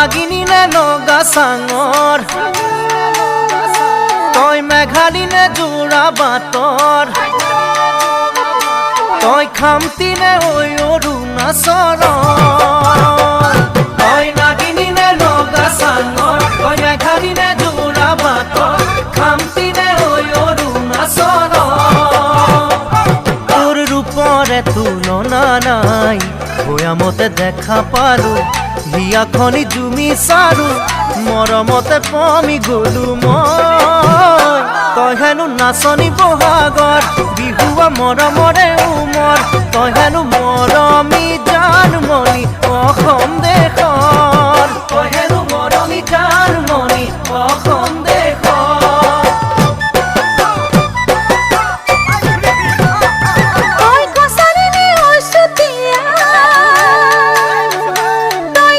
নাগিনী নে নগা চাঙৰ তই মেঘালী নে যোৰা বাটৰ তই খামতি নে ঐ অৰুণাচলৰ তই নাগিনী নে নগা চাঙৰ তই মেঘালী নে যোৰা বাটৰ খামতি নে ঐ অৰুণাচলৰ তোৰ ৰূপৰে তুলনা নাই ভৈয়ামতে দেখা পালো হিয়াখনি জুমি চাৰু মৰমতে পমি গলো মই তই হেনো নাচনি বহাগৰ বিহুৱা মৰমৰে উমৰ তই হেনো মৰমী জানমণি অসম দেশ